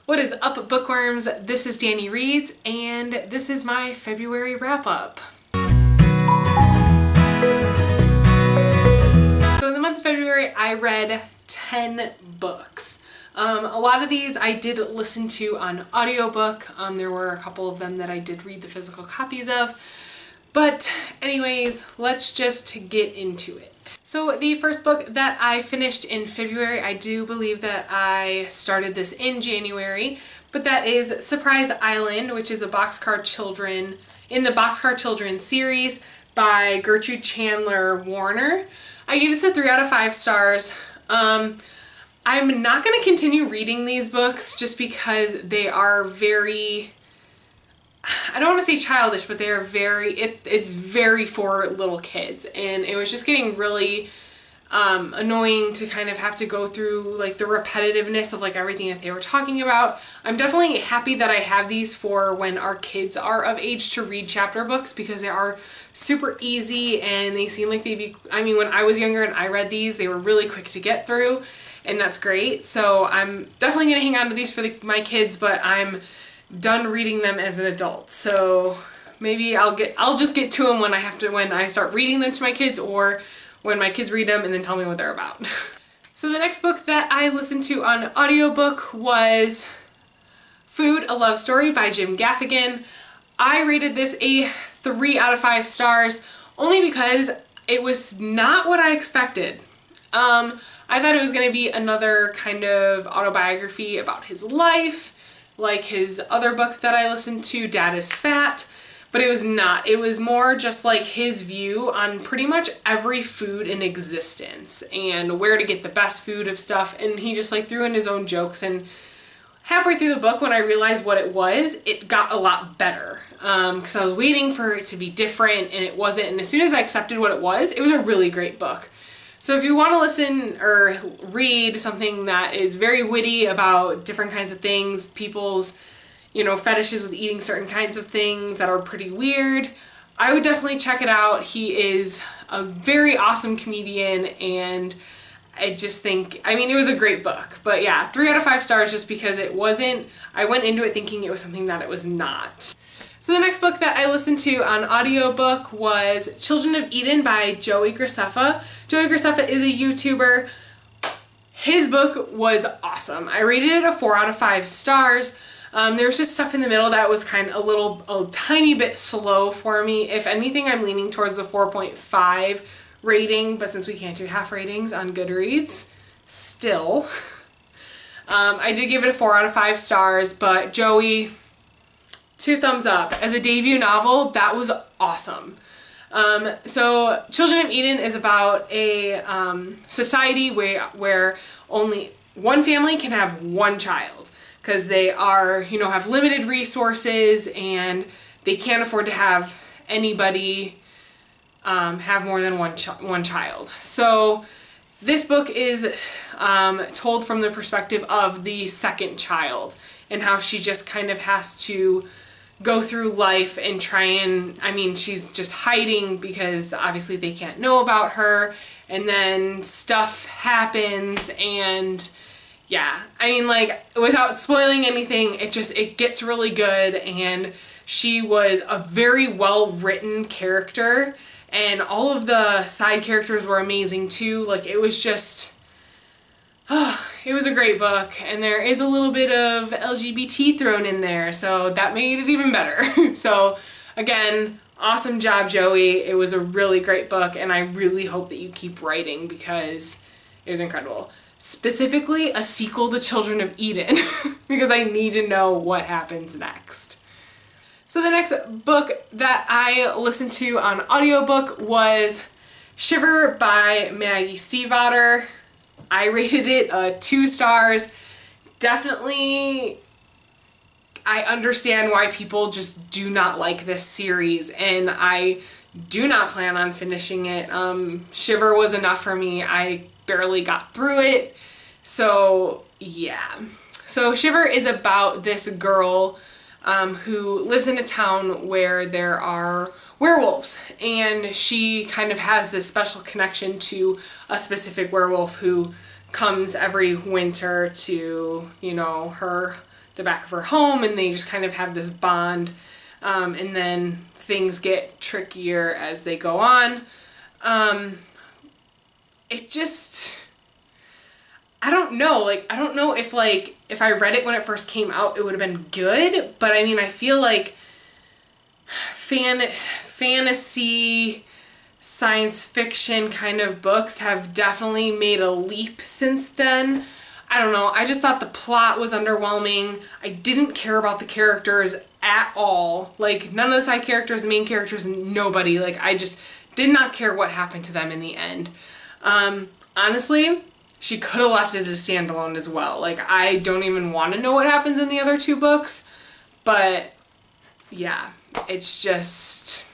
What is up, bookworms? This is Dani Reads, and this is my February wrap-up. So in the month of February, I read 10 books. A lot of these I did listen to on audiobook. There were a couple of them that I did read the physical copies of. But anyways, let's just get into it. So the first book that I finished in February, I do believe that I started this in January, but that is Surprise Island, which is a Boxcar Children, in the Boxcar Children series by Gertrude Chandler Warner. I gave this a 3 out of 5 stars. I'm not going to continue reading these books just because they are very, I don't want to say childish, but they are it's very for little kids, and it was just getting really annoying to kind of have to go through like the repetitiveness of like everything that they were talking about. I'm definitely happy that I have these for when our kids are of age to read chapter books, because they are super easy and they seem like they'd be, I mean, when I was younger and I read these, they were really quick to get through, and that's great. So I'm definitely going to hang on to these for my kids, but I'm done reading them as an adult. So maybe I'll just get to them when I start reading them to my kids, or when my kids read them and then tell me what they're about. So the next book that I listened to on audiobook was Food, A Love Story by Jim Gaffigan. I rated this a 3 out of 5 stars only because it was not what I expected. I thought it was going to be another kind of autobiography about his life, like his other book that I listened to, Dad is Fat, but it was not. It was more just like his view on pretty much every food in existence and where to get the best food of stuff, and he just like threw in his own jokes. And halfway through the book, when I realized what it was, it got a lot better, because I was waiting for it to be different and it wasn't, and as soon as I accepted what it was a really great book. So if you want to listen or read something that is very witty about different kinds of things, people's, fetishes with eating certain kinds of things that are pretty weird, I would definitely check it out. He is a very awesome comedian, and I just think, it was a great book. But yeah, 3 out of 5 stars just because I went into it thinking it was something that it was not. So the next book that I listened to on audiobook was Children of Eden by Joey Graceffa. Joey Graceffa is a YouTuber. His book was awesome. I rated it a 4 out of 5 stars. There was just stuff in the middle that was kind of a tiny bit slow for me. If anything, I'm leaning towards the 4.5 rating, but since we can't do half ratings on Goodreads, still. I did give it a 4 out of 5 stars, but Joey, 2 thumbs up. As a debut novel, that was awesome. So Children of Eden is about a society where only one family can have one child, because they are, have limited resources and they can't afford to have anybody have more than one child. So this book is told from the perspective of the second child, and how she just kind of has to go through life and try and, she's just hiding because obviously they can't know about her, and then stuff happens, and yeah, without spoiling anything, it gets really good, and she was a very well-written character, and all of the side characters were amazing too. It was just, it was a great book, and there is a little bit of LGBT thrown in there, so that made it even better. So again, awesome job, Joey. It was a really great book, and I really hope that you keep writing because it was incredible. Specifically, a sequel to Children of Eden, because I need to know what happens next. So the next book that I listened to on audiobook was Shiver by Maggie Stiefvater. I rated it 2 stars. Definitely, I understand why people just do not like this series, and I do not plan on finishing it. Shiver was enough for me. I barely got through it. So yeah. So Shiver is about this girl who lives in a town where there are werewolves, and she kind of has this special connection to a specific werewolf who comes every winter to, the back of her home, and they just kind of have this bond. And then things get trickier as they go on. It just, I don't know. Like, I don't know if I read it when it first came out, it would have been good. But I mean, I feel like fantasy, science fiction kind of books have definitely made a leap since then. I don't know. I just thought the plot was underwhelming. I didn't care about the characters at all. Like, none of the side characters, the main characters, nobody. Like, I just did not care what happened to them in the end. Honestly, she could have left it as standalone as well. Like, I don't even want to know what happens in the other 2 books. But, yeah, it's just...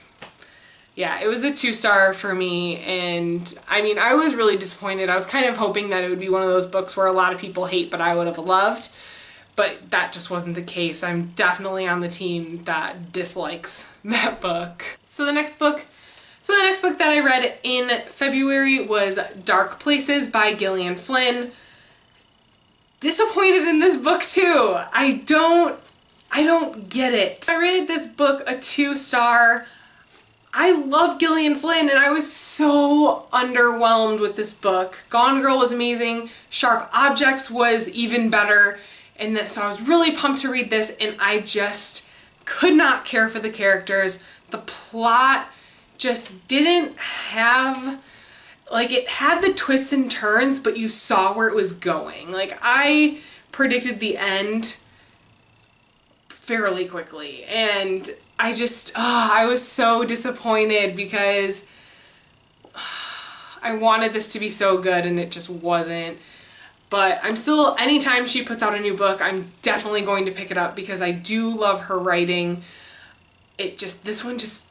Yeah, it was a 2-star for me, and I mean, I was really disappointed. I was kind of hoping that it would be one of those books where a lot of people hate, but I would have loved, but that just wasn't the case. I'm definitely on the team that dislikes that book. So the next book that I read in February was Dark Places by Gillian Flynn. Disappointed in this book too. I don't get it. I rated this book a 2-star. I love Gillian Flynn, and I was so underwhelmed with this book. Gone Girl was amazing. Sharp Objects was even better. And so I was really pumped to read this, and I just could not care for the characters. The plot just didn't have, like, it had the twists and turns, but you saw where it was going. Like, I predicted the end fairly quickly, and I just, I was so disappointed because I wanted this to be so good and it just wasn't. But I'm still, anytime she puts out a new book, I'm definitely going to pick it up because I do love her writing. This one just,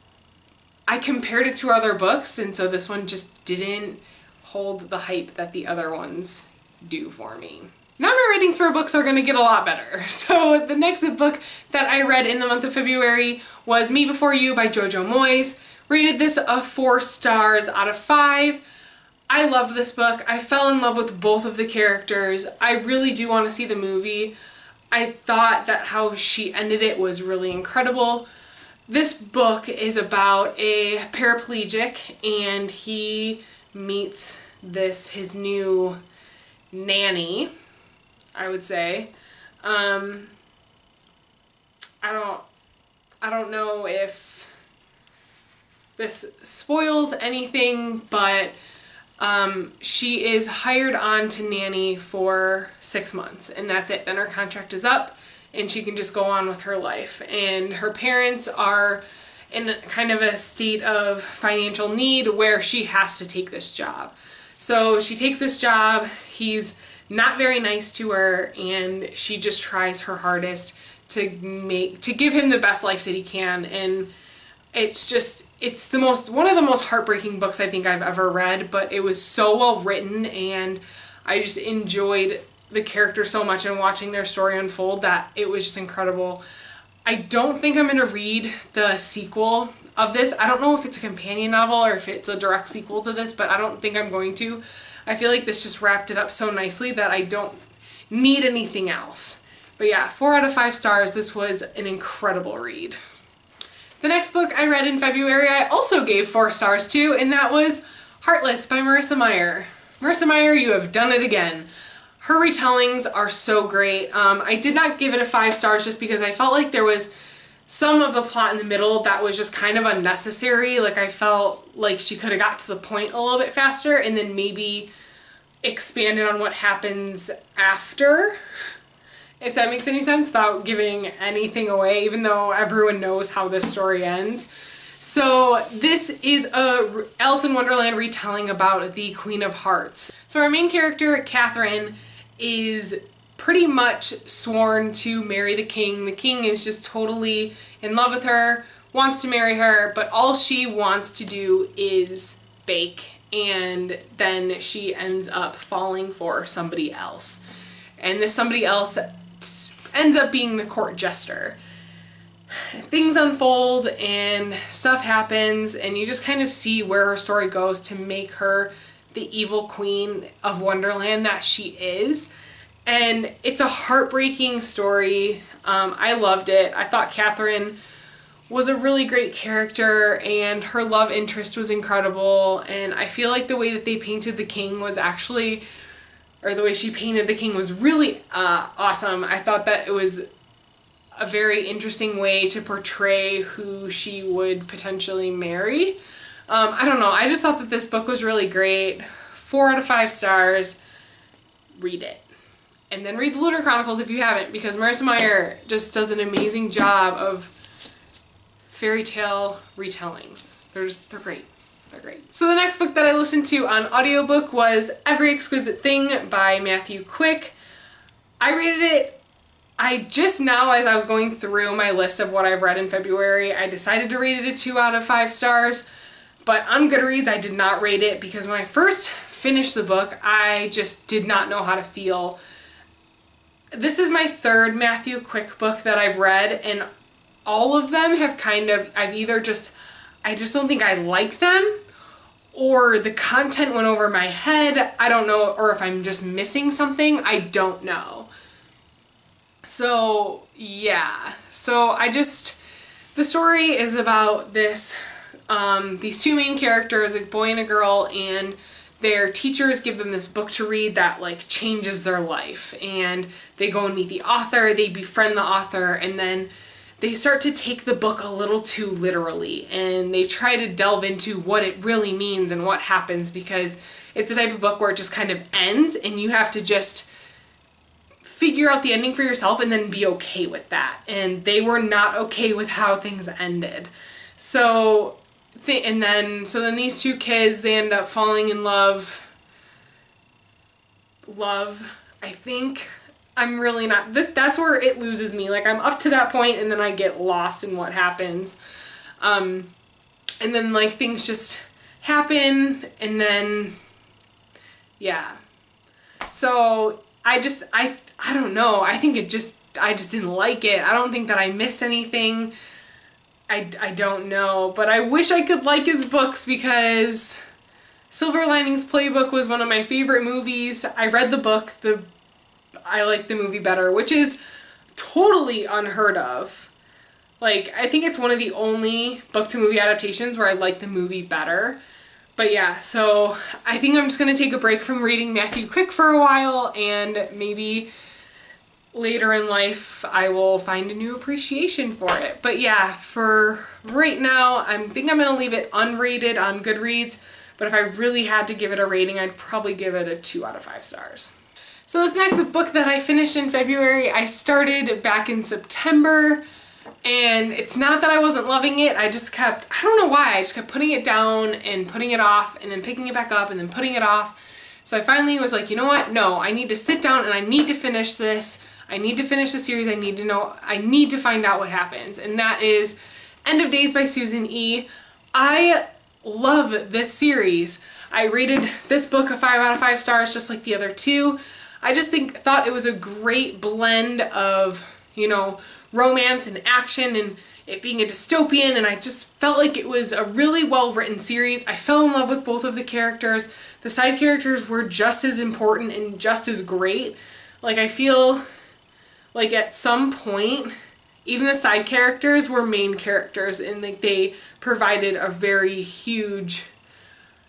I compared it to other books, and so this one just didn't hold the hype that the other ones do for me. Now my ratings for books are gonna get a lot better. So the next book that I read in the month of February was Me Before You by Jojo Moyes. Rated this a 4 stars out of 5. I loved this book. I fell in love with both of the characters. I really do want to see the movie. I thought that how she ended it was really incredible. This book is about a paraplegic, and he meets his new nanny, I would say. I don't know if this spoils anything, but she is hired on to nanny for 6 months, and that's it. Then her contract is up and she can just go on with her life. And her parents are in kind of a state of financial need where she has to take this job. So she takes this job. He's not very nice to her, and she just tries her hardest to give him the best life that he can. And it's one of the most heartbreaking books I think I've ever read, but it was so well written, and I just enjoyed the characters so much and watching their story unfold that it was just incredible. I don't think I'm gonna read the sequel of this. I don't know if it's a companion novel or if it's a direct sequel to this, but I don't think I'm going to. I feel like this just wrapped it up so nicely that I don't need anything else. But yeah, 4 out of 5 stars. This was an incredible read. The next book I read in February I also gave 4 stars to, and that was Heartless by Marissa Meyer. Marissa Meyer, you have done it again. Her retellings are so great. I did not give it a 5 stars just because I felt like there was some of the plot in the middle that was just kind of unnecessary. Like, I felt like she could have got to the point a little bit faster and then maybe expanded on what happens after, if that makes any sense, without giving anything away, even though everyone knows how this story ends. So this is a Alice in Wonderland retelling about the Queen of Hearts. So our main character, Catherine, is pretty much sworn to marry the king. The king is just totally in love with her, wants to marry her, but all she wants to do is bake, and then she ends up falling for somebody else. And this somebody else ends up being the court jester. Things unfold and stuff happens, and you just kind of see where her story goes to make her the evil queen of Wonderland that she is. And it's a heartbreaking story. I loved it. I thought Catherine was a really great character, and her love interest was incredible. And I feel like the way that they painted the king was actually, or the way she painted the king was really awesome. I thought that it was a very interesting way to portray who she would potentially marry. I don't know. I just thought that this book was really great. 4 out of 5 stars. Read it. And then read the Lunar Chronicles if you haven't, because Marissa Meyer just does an amazing job of fairy tale retellings. They're great. They're great. So the next book that I listened to on audiobook was Every Exquisite Thing by Matthew Quick. I rated it, just now as I was going through my list of what I've read in February, I decided to rate it a 2 out of 5 stars. But on Goodreads, I did not rate it because when I first finished the book, I just did not know how to feel. This is my 3rd Matthew Quick book that I've read, and all of them have I just don't think I like them, or the content went over my head. I don't know, or if I'm just missing something, I don't know. So yeah, the story is about these 2 main characters, a boy and a girl, and their teachers give them this book to read that like changes their life, and they go and meet the author, they befriend the author, and then they start to take the book a little too literally, and they try to delve into what it really means and what happens, because it's the type of book where it just kind of ends and you have to just figure out the ending for yourself and then be okay with that. And they were not okay with how things ended. So then these 2 kids, they end up falling in love, I think. I'm really not, that's where it loses me. Like, I'm up to that point and then I get lost in what happens. And then like things just happen, and then, yeah. So I don't know. I think I just didn't like it. I don't think that I missed anything. I don't know, but I wish I could like his books, because Silver Linings Playbook was one of my favorite movies. I read the book, I like the movie better, which is totally unheard of. Like, I think it's one of the only book to movie adaptations where I like the movie better. But yeah, so I think I'm just going to take a break from reading Matthew Quick for a while, and maybe later in life I will find a new appreciation for it. But yeah, for right now, I think I'm going to leave it unrated on Goodreads, but if I really had to give it a rating, I'd probably give it a 2 out of 5 stars. So this next book that I finished in February, I started back in September, and it's not that I wasn't loving it, I don't know why, I just kept putting it down and putting it off, and then picking it back up and then putting it off. So I finally was like, you know what, no, I need to sit down and I need to finish this. I need to finish the series. I need to find out what happens. And that is End of Days by Susan E. I love this series. I rated this book a 5 out of 5 stars, just like the other 2. I just thought it was a great blend of, romance and action, and it being a dystopian, and I just felt like it was a really well-written series. I fell in love with both of the characters. The side characters were just as important and just as great. Like, I feel like at some point, even the side characters were main characters, and like they provided a very huge,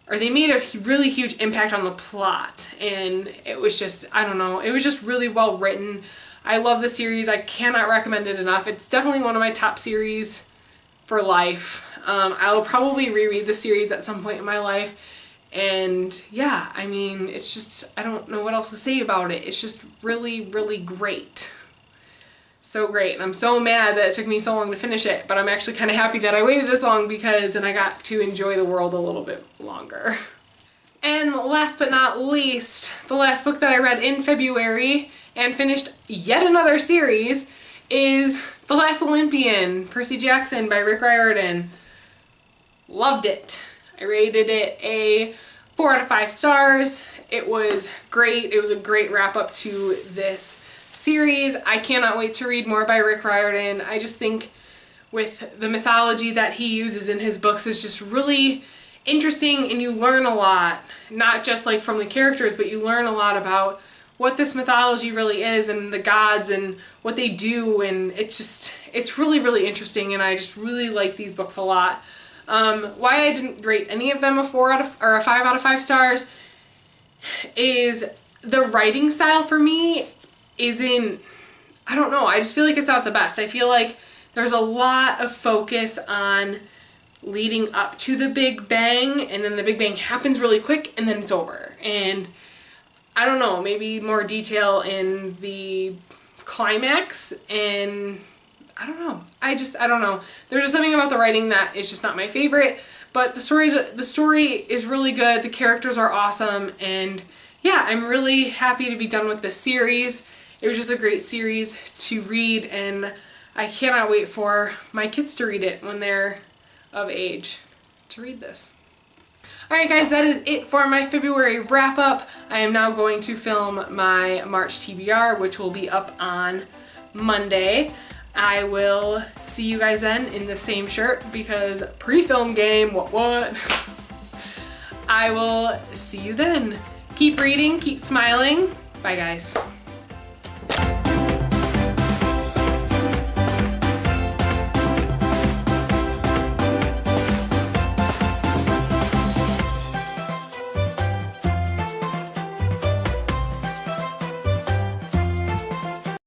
or they made a really huge impact on the plot. And it was just, I don't know, it was just really well written. I love the series. I cannot recommend it enough. It's definitely one of my top series for life. I'll probably reread the series at some point in my life. And yeah, I mean, it's just, I don't know what else to say about it. It's just really, really great. So great. And I'm so mad that it took me so long to finish it, but I'm actually kind of happy that I waited this long, because then I got to enjoy the world a little bit longer. And last but not least, the last book that I read in February and finished yet another series is The Last Olympian, Percy Jackson by Rick Riordan. Loved it. I rated it a 4 out of 5 stars. It was great. It was a great wrap up to this series. I cannot wait to read more by Rick Riordan. I just think with the mythology that he uses in his books is just really interesting, and you learn a lot, not just like from the characters, but you learn a lot about what this mythology really is and the gods and what they do, and it's really, really interesting, and I just really like these books a lot. Why I didn't rate any of them a 5 out of 5 stars is the writing style for me isn't, I don't know, I just feel like it's not the best. I feel like there's a lot of focus on leading up to the Big Bang, and then the Big Bang happens really quick and then it's over. And I don't know, maybe more detail in the climax, and I don't know. I don't know. There's just something about the writing that is just not my favorite, but the story is really good. The characters are awesome, and yeah, I'm really happy to be done with this series. It was just a great series to read, and I cannot wait for my kids to read it when they're of age to read this. Alright guys, that is it for my February wrap up. I am now going to film my March TBR, which will be up on Monday. I will see you guys then in the same shirt because pre-film game, what? I will see you then. Keep reading, keep smiling. Bye guys.